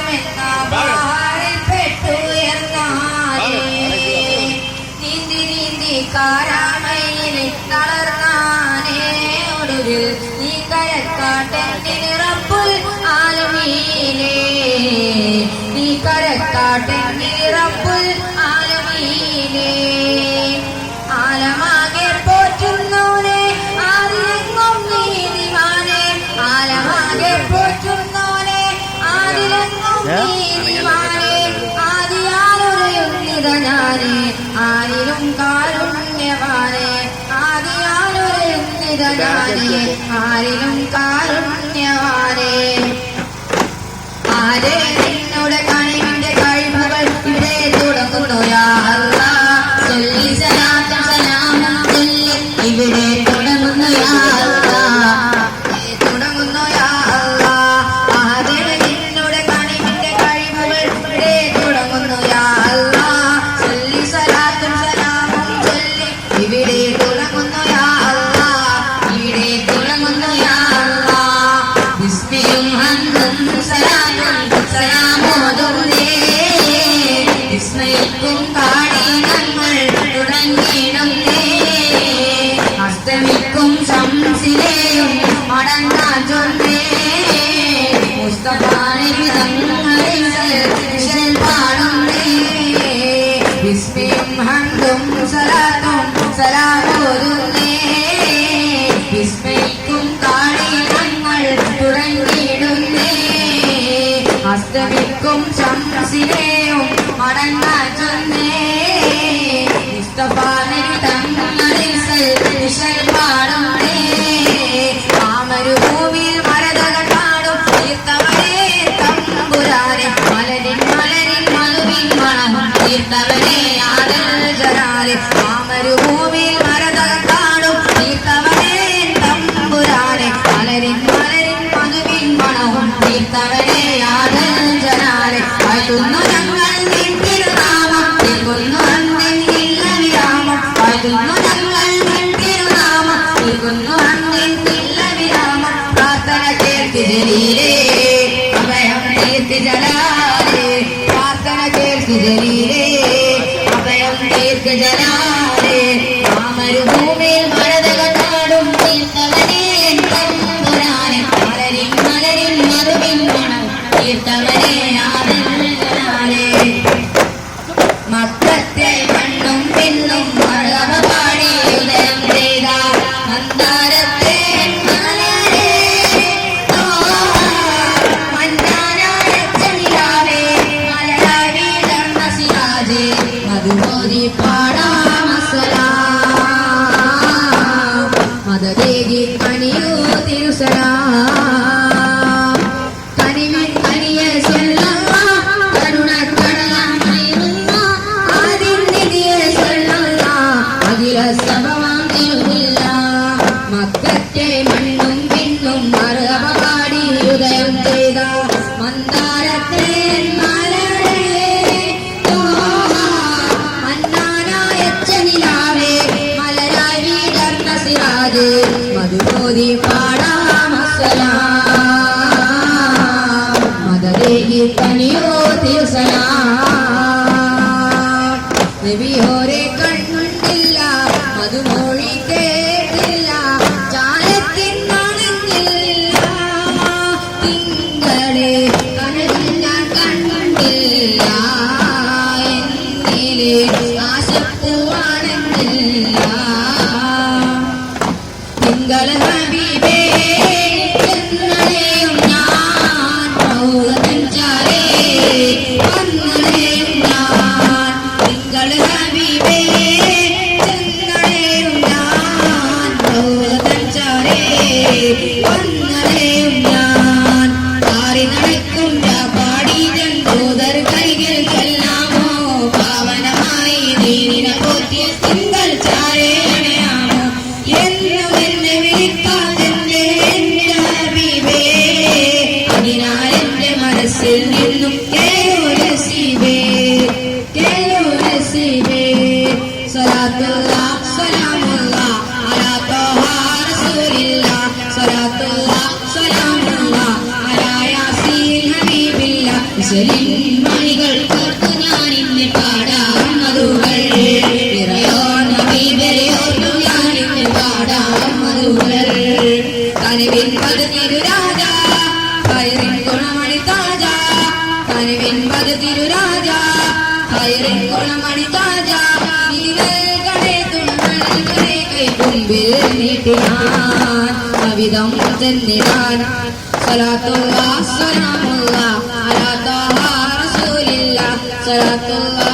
പാടുമെന്ന പാറിൽപ്പെട്ടു എന്നാലേ നീന്തി നീന്തി കാരാമയിൽ തളർന്നാനേ ഒടുവിൽ നീ കരക്കാട്ടെങ്കിൽ റബ്ബുൽ ആലമീനേ നീ കരക്കാട്ടെങ്കിൽ റബ്ബുൽ ആലമീനേ ആലമാകെ പോറ്റുന്നോനെ ആദിലെങ്ങും നീതിമാനെ ആലമാകെ പോറ്റുന്നോനെ ആദിലെങ്ങും നീതിമാനെ ആദിയാലൊരയുന്നിത ഞാനെ ആരിലും കാരുണ്യവാനെ ആദിയാലൊരയുന്നിത ഞാനെ ആരിലും കാരുണ്യവാനെ ആരെ നിന്നോട് കണിവിന്റെ കഴിവുകൾ ഇവിടെ തുടങ്ങുന്നു യാ അല്ലാഹ് ചൊല്ലി സലാത്തും സലാമും ചൊല്ലി ഇവിടെ തുടങ്ങുന്നു യാ അല്ലാഹ് തുടങ്ങുന്നു യാ അല്ലാഹ് ആരെ നിന്നോട് കണിവിന്റെ കഴിവുകൾ ഇവിടെ തുടങ്ങുന്നു യാ അല്ലാഹ് ചൊല്ലി സലാത്തും സലാമും ചൊല്ലി ഇവിടെ തുടങ്ങുന്നു യാ അല്ലാഹ് ഇവിടെ തുടങ്ങുന്നു യാ അല്ലാഹ് ബിസ്മിയും ഹംദും സലാത്തും സലാമോദുന്നേ വിസ്മയിക്കും കാടി ഞങ്ങൾ തുടങ്ങിയിടുന്നേ അസ്തമിക്കും ശംസിലെയും മടങ്ങാൻ ചൊന്നേ മുസ്തഫാനെ വിധങ്ങളിൽ വിശൽ പാടുന്നേ വിസ്മയും ഹംദും സലാത്തും സലാമോദുന്നേ വിസ്മയിക്കും കാടി ഞങ്ങൾ തുടങ്ങിയിടുന്നേ അസ്തമിക്കും ശംസിലെയും മടങ്ങാൻ ചൊന്നേ മുസ്തഫാനെ തങ്ങളിൽ വിശൽ പാടുന്നേ ആമരുഭൂമിയിൽ മരതകൾ പാടും തീർത്തവരെ തമ്പുരാനെ മലരിൻ മലരിൻ മധുവിൻ മണം തീർത്തവരെ ആദൽ ജലാലെ ആമരുഭൂമിയിൽ മരതകൾ പാടും തീർത്തവരെ തമ്പുരാനെ മലരിൻ മലരിൻ മധുവിൻ മണവും തീർത്തവരെ ആദൽ ജലാലെ വാഴ്ത്തുന്നു ഞങ്ങൾ നിൻ തിരുനാമം തീർക്കുന്നു അന്നിൽ ഇല്ല വിരാമം വാഴ്ത്തുന്നു ഞങ്ങൾ നിൻ തിരുനാമം തീർക്കുന്നു അന്നിൽ ഇല്ല വിരാമം പ്രാർത്ഥന കേൾക്ക് ജലീലേ അഭയം തീർക്ക് ജലാലേ പ്രാർത്ഥന കേൾക്ക് ജലീലേ അഭയം തീർക്ക് ജലാലേ ആമരുഭൂമിയിൽ മരതകൾ പാടും തീർത്തവനെ തമ്പുരാനെ മലരിൻ മലരിൻ മധുവിൻ മണം തീർത്തവനെ ആദൽ ജലാലേ മക്കത്തെ മണ്ണും പിന്നും മഴവ പാടി ഉദയം ചെയ്ത മന്ദാരത്തെ മലരേ മന്നാനായ ചനിലാവേ മലരാവി ധർമ്മ സിരാജേ മധുമോദി പാടാമസലാം മദദേവി കണിയൂ തിരുസലാം കനിവിൻ കനിയ സ്വല്ലല്ലാഹ് കരുണക്കടലാം മൈറുല്ലാഹ് ആദിൻ നിധിയ സ്വല്ലല്ലാഹ് അഖില സബവാം തിരുവില്ലാഹ് മക്കത്തെ മണ്ണും പിന്നും മർഹബ പാടി ഉദയം ചെയ്ത മന്ദാരത്തെ മലരേ മന്നാനായ ചനിലാവേ മലരായി വിടർന്ന സിരാജ് മധുമോദി പാടാമസലാം മദദേഹി കനിയോ തിരുസലാം നബിയോരെ കണ്ടില്ല മധുമൊഴി കേട്ടില്ല ചാലത്തിൻ മണഞ്ഞില്ല തിങ്കളെ കനവിൽ ഞാൻ കണ്ടില്ല എന്നിലെ ആശപ്പൂവാണെന്നില്ല തിങ്കള ഹബീബേ എന്നലെയും ഞാൻ നെഞ്ചാലേ വന്നലെയും ഞാൻ തിങ്കള ഹബീബേ എന്നലെയും ഞാൻ നെഞ്ചാലേ വന്നലെയും ഞാൻ താറി നടക്കും പാടി ജന്തോദർ കൈകൾ ചെല്ലാമോ പാവനമായി നീരിനെ പോറ്റിയ തിങ്കൾ ചാരേ അണയാമോ എന്നും എന്നെ വിളിക്കാതെന്റെ ഹബീബേ അതിനാൽ എന്റെ മനസ്സിൽ നിന്നും കേരസീബേ സലാത്തുല്ലാഹ് സലാമുല്ലാഹ് അലാ ത്വാഹ റസൂലില്ലാഹ് സലാത്തുല്ലാഹ് സലാമുല്ലാഹ് അലാ യാസീൻ ഹബീബില്ലാഹ് മുസ്ലിം മണികൾ ഓർത്തു ഞാനിന്ന് പാടാം മധുകൾ ഇറയോൻ ഹബീബിനെയോർത്തു ഞാനിന്ന് പാടാം മധുകൾ കനിവിൻ പതിരുരാജ ഹൈറിൻ ഗുണമണി താജ കനിവിൻ പതിരുരാജ ഹൈറിൻ ഗുണമണി താജ ഇതിനെ തുന്നൽകളെ കൈകുമ്പിൽ നീട്ടിയാൻ കവിതം ചെന്നിടാൻ സലാത്തുല്ലാ സലാമുല്ലാ അലാ ത്വാഹാ റസൂലില്ലാ സലാത്തുല്ലാ